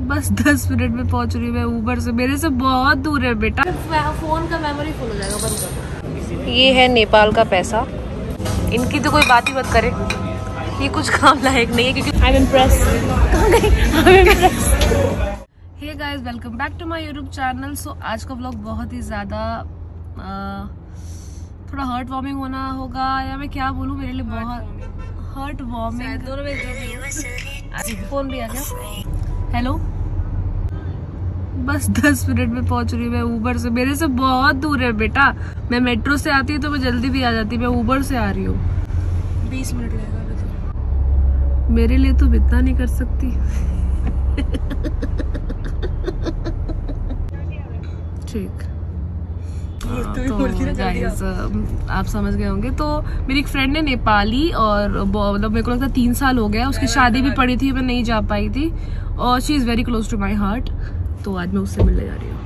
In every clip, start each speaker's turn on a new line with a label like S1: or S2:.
S1: बस 10 मिनट में पहुंच रही हूँ मैं ऊबर से। मेरे से बहुत दूर है बेटा।
S2: फोन का मेमोरी फुल हो जाएगा, बंद कर।
S1: ये है नेपाल का पैसा। इनकी तो कोई बात ही मत करे, ये कुछ काम लायक नहीं है क्योंकि आई एम इम्प्रेस्ड। कहाँ गए? I am impressed. Hey guys, welcome back to my YouTube channel. So आज का व्लॉग बहुत ही ज़्यादा थोड़ा हर्ट वार्मिंग होना होगा, या मैं क्या बोलूँ, मेरे लिए बहुत हर्ट वार्मिंग। फोन भी आ गया। हेलो, बस 10 मिनट में पहुंच रही हूँ मैं ऊबर से। मेरे से बहुत दूर है बेटा। मैं मेट्रो से आती हूँ तो मैं जल्दी भी आ जाती, मैं ऊबर से आ रही हूँ।
S2: 20 मिनट लगेगा अभी तो।
S1: मेरे लिए तो इतना नहीं कर सकती। ठीक, तो गाइस आप समझ गए होंगे। तो मेरी एक फ्रेंड है नेपाली, और मतलब मेरे को लगता है 3 साल हो गया, उसकी शादी भी पड़ी थी, मैं नहीं जा पाई थी, और she is very close to my heart. तो आज मैं उससे मिलने जा रही हूँ।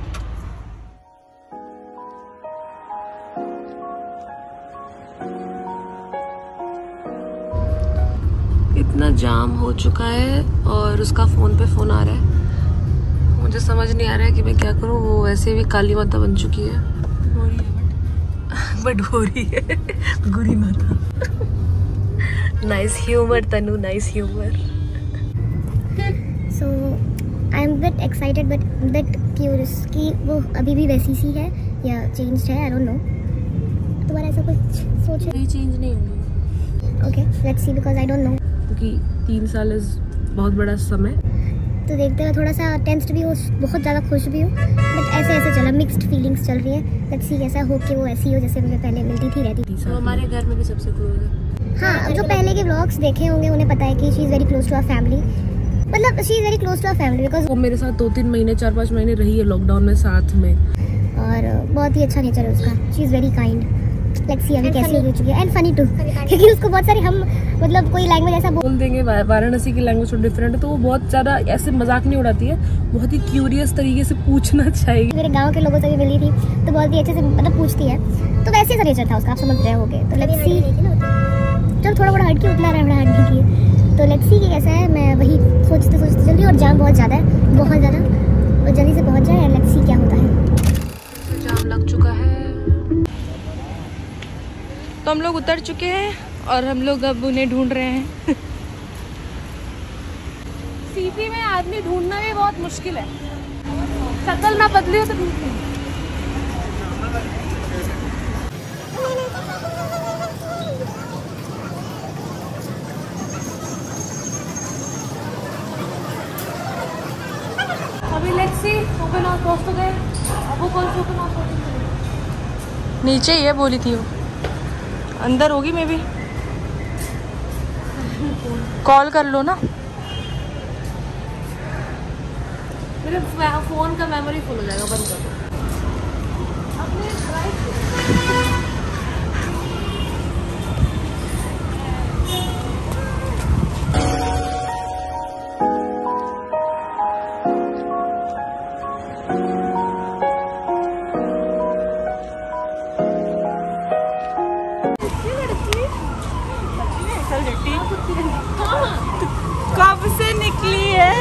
S1: इतना जाम हो चुका है और उसका फोन पे फोन आ रहा है। मुझे समझ नहीं आ रहा है कि मैं क्या करूँ। वो वैसे भी काली माता बन चुकी है, बट हो रही है गुरी माता। Nice humour Tanu, nice humour.
S3: So I am bit excited but bit curious कि वो अभी भी वैसी सी है या चेंज्ड है। आई डोंट नो। तुम्हारा ऐसा कुछ सोच है?
S2: चेंज नहीं होंगी।
S3: Okay, let's see, because I don't no.
S1: क्योंकि 3 साल इज बहुत बड़ा समय।
S3: तो देखते हुए थोड़ा सा टेंस्ड भी हो, बहुत ज़्यादा खुश भी हो, बट ऐसे ऐसे चला, मिक्स्ड फीलिंग्स चल रही है। लेट्स सी कैसा हो कि वो ऐसी हो जैसे मुझे पहले मिलती थी, रहती थी।
S2: तो हमारे घर में भी सबसे क्लोज है।
S3: हाँ, जो पहले के व्लॉग्स देखे होंगे उन्हें पता है कि she is very close to our family. मतलब she is very close to our family because
S1: वो मेरे साथ 2-3 महीने 4-5 महीने रही है लॉकडाउन में साथ में,
S3: और बहुत ही अच्छा नेचर है उसका। She is very kind. Let's see अभी कैसी हो चुकी है, एंड फनी टू, क्योंकि उसको बहुत सारी हम मतलब कोई लैंग्वेज ऐसा
S1: बोल देंगे। वाराणसी की लैंग्वेज थोड़ी डिफरेंट है, तो वो बहुत ज़्यादा ऐसे मजाक नहीं उड़ाती है, बहुत ही क्यूरियस तरीके से पूछना चाहिए।
S3: मेरे गांव के लोगों से भी मिली थी तो बहुत ही अच्छे से मतलब पूछती है, तो वैसे सा नेचर था उसका, आप समझ रहे होगे। तो लेट्स सी, चल थोड़ा बड़ा हट के, उतना रहा हट नहीं किए। तो लेट्स सी कि कैसा है। मैं वही सोचते सोचते चल रही हूँ, और जाम बहुत ज़्यादा है, बहुत ज़्यादा। वो जल्दी से पहुँच जाए, लेट्स सी क्या होता है।
S1: जाम लग चुका है, तो हम लोग उतर चुके हैं और हम लोग अब उन्हें ढूंढ रहे हैं। सीपी में आदमी ढूंढना भी बहुत मुश्किल है, शक्ल ना बदली हो तो ढूंढते हैं। अभी लेट्स सी, ओपन हाउस पहुंच तो गए। अब वो कौन सा ओपन हाउस? नीचे ही है बोली थी वो, अंदर होगी मे बी। कॉल कर लो ना।
S2: मेरे फोन का मेमोरी फुल हो जाएगा, बंद कर।
S1: कब से निकली है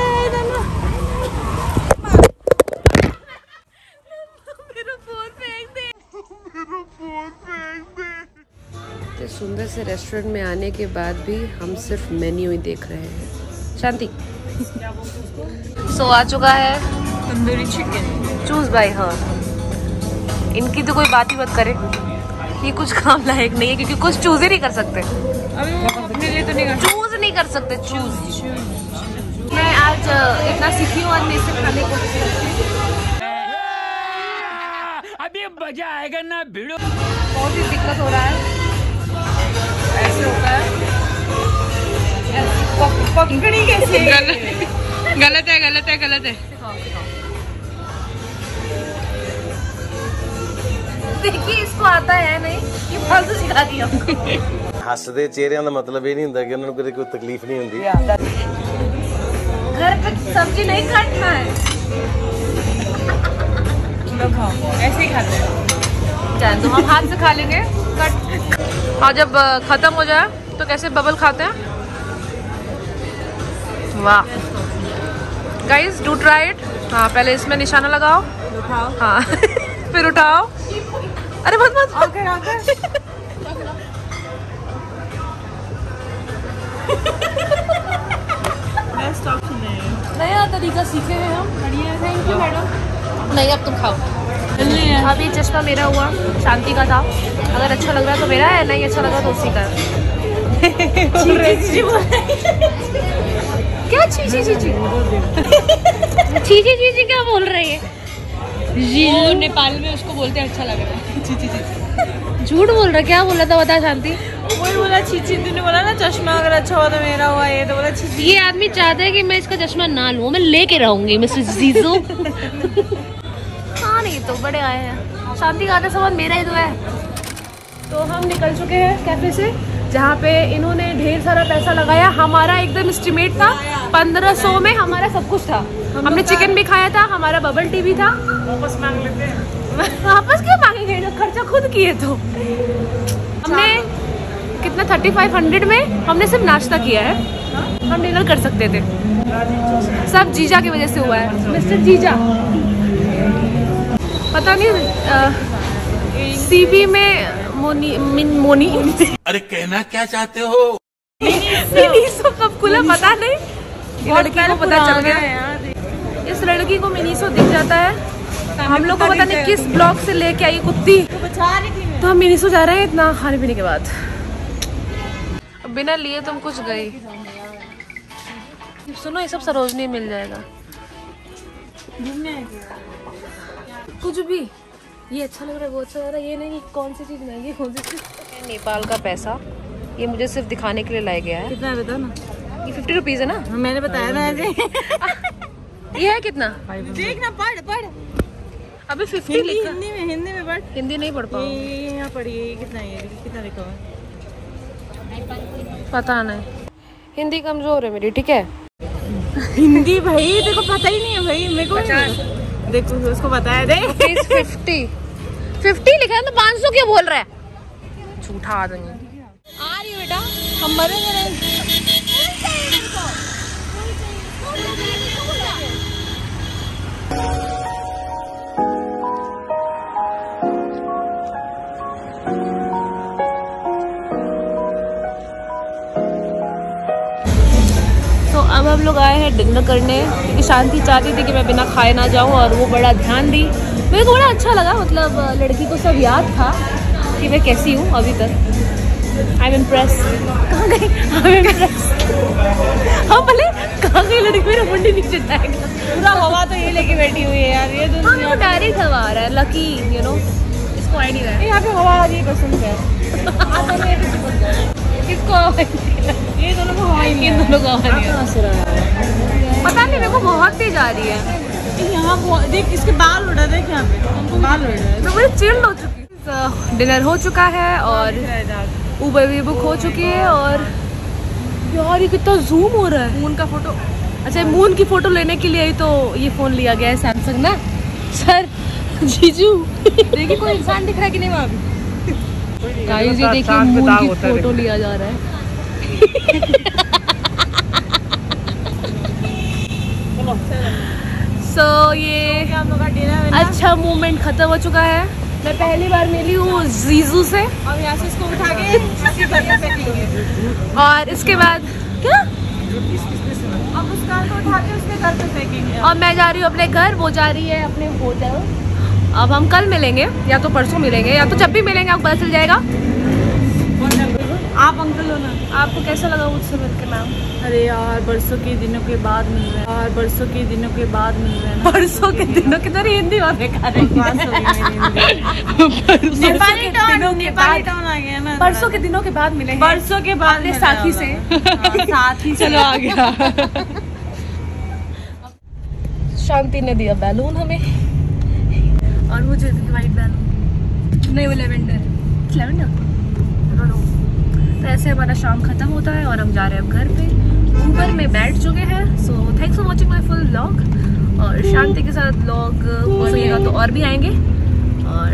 S1: मेरा फोन फेंक दे, मेरा फोन फेंक दे। सुंदर से रेस्टोरेंट में आने के बाद भी हम सिर्फ मेन्यू ही देख रहे हैं। शांति। सो आ चुका है तंदूरी चिकन, चूज बाय हर। इनकी तो कोई बात ही मत करे, ये कुछ काम लायक नहीं है क्योंकि कुछ चूज ही नहीं कर सकते। अभी वो अपने लिए तो नहीं चूज नहीं कर सकते। चूज मैं आज इतना सीखी हूँ, आज मैं इसे खाने को
S4: अभी मजा आएगा ना भिड़ो।
S1: बहुत ही दिक्कत हो रहा है, ऐसे होता है। पकड़ी कैसे? गलत है, गलत है, गलत है। देखिए इसको आता है नहीं, ये फालतू सिखा दिया।
S5: हसदे चेहरिਆਂ ਦਾ मतलब ये नहीं ਹੁੰਦਾ कि उन्होंने कोई तकलीफ नहीं होती।
S1: घर पे सब्जी नहीं काटना है, लोग ऐसे ही खाते हैं। जान दो, हम हाथ से खा लेंगे कट। और जब खत्म हो जाए तो कैसे बबल खाते हैं। वाह गाइस डू ट्राई इट। हाँ पहले इसमें निशाना लगाओ, उठाओ, हाँ फिर उठाओ। अरे मत मत
S2: बेस्ट ऑप्शन है।
S1: नया तरीका सीखे हैं हम।
S2: बढ़िया, थैंक यू मैडम।
S1: नहीं अब तुम खाओ। अभी चश्मा मेरा हुआ, शांति का था। अगर अच्छा लग रहा है तो मेरा है, नहीं अच्छा लगा तो उसी का है। क्या ची ची ची ची ची ची ची ची क्या बोल रही है?
S2: वो नेपाल में उसको बोलते हैं अच्छा लग रहा है। ची ची ची।
S1: झूठ बोल रहा, क्या बोला था बता शांति?
S2: वही बोला ची ची। तूने बोला ना चश्मा अगर अच्छा हुआ तो मेरा हुआ, ये तो बोला ची ची।
S1: ये आदमी चाहता है कि मैं इसका चश्मा ना लूं, मैं लेके रहूंगी मिस्टर जीजू। हाँ नहीं तो बड़े आए हैं। शांति का आधा सामान मेरा ही तो है। तो हम निकल चुके हैं कैफे से, जहाँ पे इन्होंने ढेर सारा पैसा लगाया। हमारा एकदम एस्टिमेट था 1500 में हमारा सब कुछ था। हमने चिकन भी खाया था, हमारा बबल टी भी था। वापस मांग लेते हैं। वापस क्यों मांगेंगे, खर्चा खुद किए तो। हमने कितना 3500 में हमने सिर्फ नाश्ता किया है, हम डिनर कर सकते थे। सब जीजा की वजह से हुआ है, मिस्टर जीजा। पता नहीं सीबी में मोनी
S4: अरे कहना क्या चाहते हो?
S1: मिनीसो कब खुला पता नहीं, लड़की को पता चल गया। इस लड़की को मिनीसो दिख जाता है। हम लोग को पता नहीं किस ब्लॉक से लेके आई कुत्ती, तो हम मिनीसो जा रहे हैं इतना खाने पीने के बाद। बिना लिए तुम कुछ गई। सुनो ये सब सरोजनी मिल जाएगा, कुछ भी। ये अच्छा लग रहा है, वो अच्छा लग रहा है, ये नहीं कि कौन सी चीज़ महंगी है कौन सी चीज़। नेपाल का पैसा ये मुझे सिर्फ दिखाने के लिए लाया गया है।
S2: कितना है बताओ ना?
S1: ये 50 रुपीज़ है ना?
S2: मैंने बताया ना जी।
S1: ये है कितना?
S2: देख ना, पढ़ पढ़।
S1: अभी 50 लिखा।
S2: हिंदी में पढ़।
S1: हिंदी नहीं पढ़ पाऊँ।
S2: ये यहाँ पढ़िए, कितना है, कितना लिखा हुआ है?
S1: पता नहीं, हिंदी कमजोर है मेरी। ठीक है
S2: हिंदी भाई तेरे को पता ही नहीं है भाई, मेरे को देखो उसको बताया दे।
S1: 50 लिखा है तो 500 क्यों बोल रहा है? झूठा आदमी।
S2: आ रही बेटा, हम मरेंगे नहीं।
S1: तो अब हम लोग आए हैं डिनर करने, क्योंकि शांति चाहती थी कि मैं बिना खाए ना जाऊं, और वो बड़ा ध्यान दी। मेरे को बड़ा अच्छा लगा, मतलब लड़की को सब याद था कि मैं कैसी हूँ अभी तक। I am impress. कहाँ गई? I am impress. हाँ भले कहाँ गई लड़की, मेरा मुंडी नीचे जाएगा।
S2: पूरा हवा तो ये लेके बैठी हुई है यार, ये दोनों।
S1: हाँ डायरेक्ट हवा आ रहा है, लकी यू नो। इसको आई नहीं रहा है।
S2: यहाँ पे हवा आ रही है कसम से।
S1: किसको?
S2: ये दोनों को हवा ही नहीं,
S1: दोनों को हवा नहीं पता नहीं, मेरे को बहुत तेज आ रही है।
S2: यहाँ देख, इसके बाल उड़ रहे, देख यहाँ पे बाल उड़ रहे।
S1: तो मुझे चिल्ड हो चुकी। डिनर हो चुका है और उबर भी बुक हो चुकी है। और यार ये कितना जूम हो रहा है मून का फोटो। अच्छा मून की फोटो लेने के लिए ही तो ये फोन लिया गया है सैमसंग ना। सर जीजू देखिए कोई इंसान दिख रहा है कि नहीं वहाँ पे? गाइस ये देखिए मून की फोटो लिया जा रहा है। सो ये
S2: हम लोग का डिनर
S1: अच्छा मोमेंट खत्म हो चुका है। मैं पहली बार मिली हूँ जीजू से,
S2: और यहाँ से इसको उठा के इसके घर पे फेंकेंगे।
S1: और इसके बाद क्या
S2: अब उस कार को उठा के उसके घर पे फेंकेंगे।
S1: और मैं जा रही हूँ अपने घर, वो जा रही है अपने होटल। अब हम कल मिलेंगे या तो परसों मिलेंगे या तो जब भी मिलेंगे आपको पता चल जाएगा।
S2: आप अंकल हो ना?
S1: आपको कैसा लगा मुझसे मिलकर मैम?
S2: अरे यार बरसों के दिनों के बाद मिल रहे हैं यार, बरसों के दिनों के बाद मिल रहे हैं।
S1: परसों के दिनों की तरह हिंदी और बेकार है।
S2: नेपाली टर्न आ गया ना।
S1: परसों के दिनों के बाद मिले हैं।
S2: बरसों के बाद
S1: अपने साथी से।
S2: साथी
S1: चलो आ गया। शांति ने दिया बैलून हमें, और मुझे व्हाइट बैलून, नहीं वो लेवेंडर। तो ऐसे हमारा शाम खत्म होता है और हम जा रहे हैं अब घर पे। ऊबर में बैठ चुके हैं। So thanks for watching my full vlog. और शांति के साथ व्लॉग बनेगा तो और भी आएंगे। और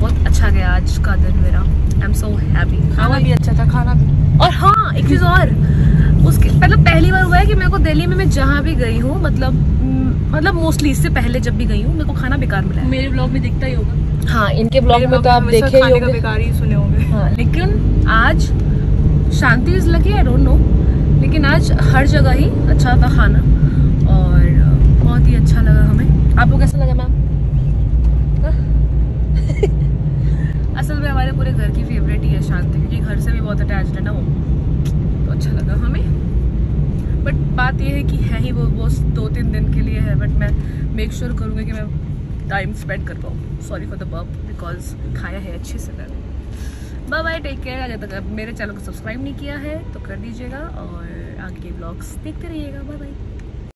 S1: बहुत अच्छा गया आज का दिन मेरा। I am so happy. खाना भी अच्छा था, खाना भी। और हाँ एक चीज़ और, उसके मतलब पहली बार हुआ है कि मेरे को दिल्ली में मैं जहाँ भी गई हूँ मतलब मोस्टली इससे पहले जब भी गई हूँ मेरे को खाना बेकार मिला है।
S2: मेरे ब्लॉग में दिखता ही होगा।
S1: हाँ, इनके ब्लॉग में तो आप देखे ही होंगे।
S2: बेकार ही सुने होंगे।
S1: हाँ, लेकिन आज Shanti is lucky, I don't know, लेकिन आज हर जगह ही अच्छा था खाना और बहुत ही अच्छा लगा हमें। आपको कैसा लगा मैम? असल में हमारे पूरे घर की फेवरेट ही है शांति, क्योंकि घर से भी बहुत अटैच्ड है ना वो, तो अच्छा लगा हमें। बट बात ये है कि है ही वो 2-3 दिन के लिए है, बट मैं मेक श्योर करूँगी कि मैं टाइम स्पेंड कर पाऊँ। Sorry for the burp, because खाया है अच्छे से मैंने। Bye bye, take care. अगर तक मेरे चैनल को सब्सक्राइब नहीं किया है तो कर दीजिएगा और आगे के व्लॉग्स देखते रहिएगा। Bye bye.